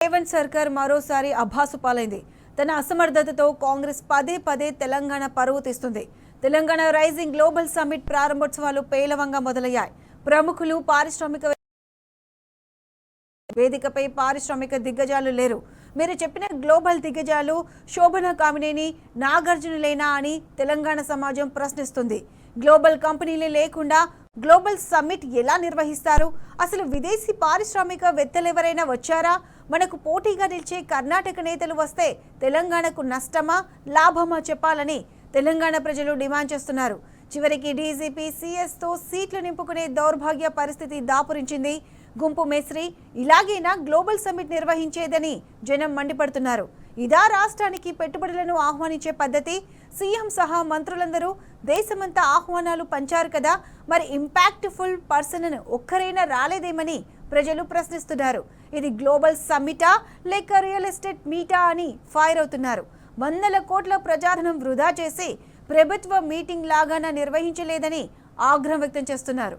రేవంత్ సర్కార్ మరోసారి అభాసు పాలైంది. తన అసమర్థతతో కాంగ్రెస్ పదే పదే తెలంగాణ పరువు తీస్తుంది. తెలంగాణ రైజింగ్ గ్లోబల్ సమ్మిట్ ప్రారంభోత్సవాలు పేలవంగా మొదలయ్యాయి. ప్రముఖులు, పారిశ్రామిక వేదికపై పారిశ్రామిక దిగ్గజాలు లేరు. మీరు చెప్పిన గ్లోబల్ దిగ్గజాలు శోభన కామినేని, నాగార్జునులేనా అని తెలంగాణ సమాజం ప్రశ్నిస్తుంది. గ్లోబల్ కంపెనీలే లేకుండా గ్లోబల్ సమ్మిట్ ఎలా నిర్వహిస్తారు? అసలు విదేశీ పారిశ్రామికవేత్తలెవరైనా వచ్చారా? మనకు పోటీగా నిలిచే కర్ణాటక నేతలు వస్తే తెలంగాణకు నష్టమా లాభమా చెప్పాలని తెలంగాణ ప్రజలు డిమాండ్ చేస్తున్నారు. చివరికి డీజీపీ సీఎస్తో సీట్లు నింపుకునే దౌర్భాగ్య పరిస్థితి దాపురించింది. గుంపు మేస్త్రి ఇలాగైనా గ్లోబల్ సమ్మిట్ నిర్వహించేదని జనం మండిపడుతున్నారు. ఇదా రాష్ట్రానికి పెట్టుబడులను ఆహ్వానించే పద్ధతి? సీఎం సహా మంత్రులందరూ దేశమంతా ఆహ్వానాలు పంచారు కదా, మరి ఇంపాక్ట్ఫుల్ పర్సన్ ఒక్కరైనా రాలేదేమని ప్రజలు ప్రశ్నిస్తున్నారు. ఇది గ్లోబల్ సమ్మిటా లేక రియల్ ఎస్టేట్ మీటా అని ఫైర్ అవుతున్నారు. వందల కోట్ల ప్రజాధనం వృధా చేసి ప్రభుత్వ మీటింగ్ లాగాన నిర్వహించలేదని ఆగ్రహం వ్యక్తం చేస్తున్నారు.